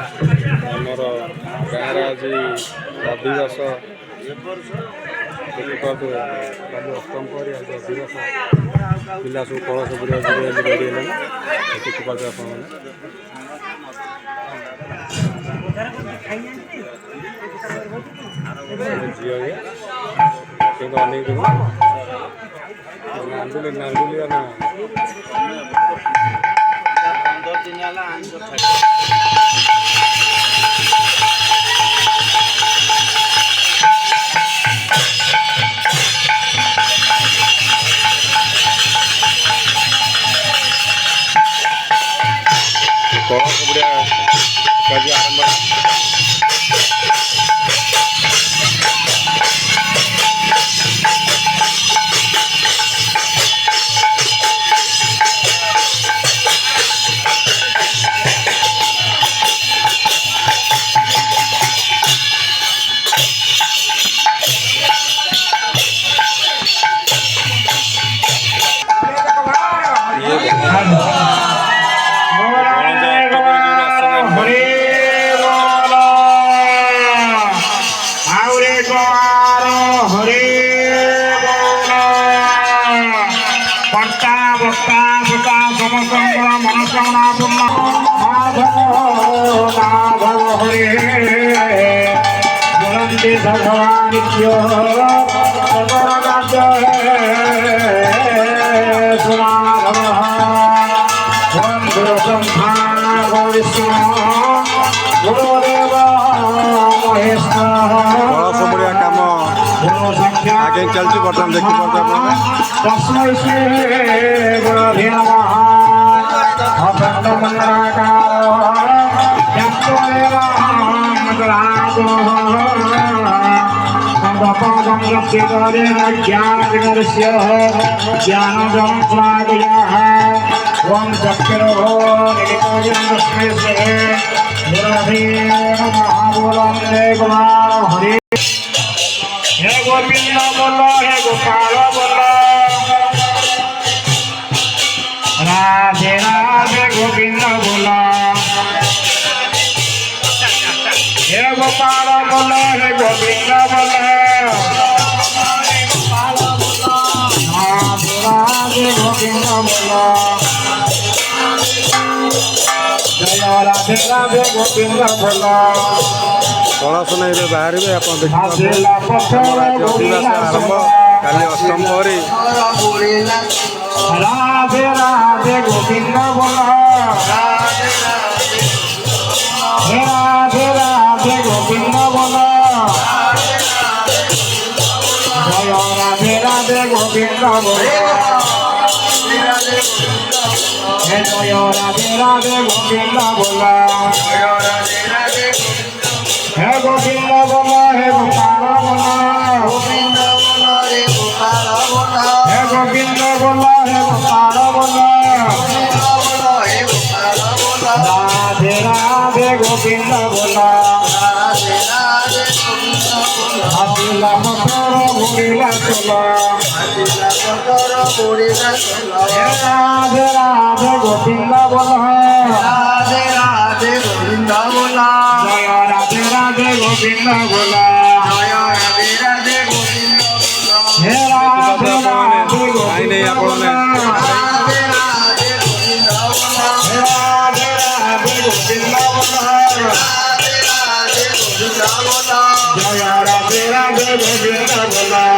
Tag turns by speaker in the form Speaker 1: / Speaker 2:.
Speaker 1: ଆମର ଗାଁରେ ଆଜି ଅଧିବାସ ଦେଖିପାରୁଥିବେ କାଲି ଅଷ୍ଟମ ପରେ ଆଜି ଅଧିବାସ ପିଲା ସବୁ କଳସ ବୁଲିବାକୁ ଯିବେ ବୋଲି ରେଡ଼ି ହେଲେଣି ଦେଖିପାରୁଥିବେ ଆପଣମାନେ। ଝିଅ ଇଏ କିନ୍ତୁ ଅନେକ ଦେବ ନାଣ୍ଡୁଲି ନାଣ୍ଡୁଲି ନା କଳସ ବୁଡ଼ିଆ କାର୍ଯ୍ୟ ଆରମ୍ଭ।
Speaker 2: मनोकामना पूर्ण माधव हरे जलंदे भगवान
Speaker 1: आगे चलती बर्तमान देखी
Speaker 2: हरे हे गोविंद बोलो हे गोपाल बोलो राधे राधे गोविंद बोलो हे गोपाल बोलो हे गोविंद बोलो राधे राधे गोविंद बोलो जय राधे राधे गोविंद बोलो
Speaker 1: कलश नहीं बाहर आप अधिवास आरंभ काली अष्टम पर
Speaker 2: राधे राधे गोविंद बोलो राधे राधे गोविंद बोलो जय राधे राधे गोविंद बोलो जय राधे राधे गोविंद बोलो हे गोविंद बोलो हे गोपाल बोलो गोविंद बोलो हे गोपाल बोलो हे गोविंद बोलो हे गोपाल बोलो हे गोपाल बोलो राधे राधे गोविंद बोलो राधे राधे गोविंद बोलो हसिला मकर बुढ़िला चलो हसिला मकर बुढ़िला चलो हे राधे राधे गोविंद बोलो राधे राधे गोविंद बोलो जय राधे राधे गोविंद बोलो जय राधे राधे गोविंद बोलो हे राधे राधे गोविंद बोलो राधे राधे गोविंद बोलो हे राधे राधे गोविंद बोलो राधे राधे गोविंद बोलो जय राधे राधे गोविंद बोलो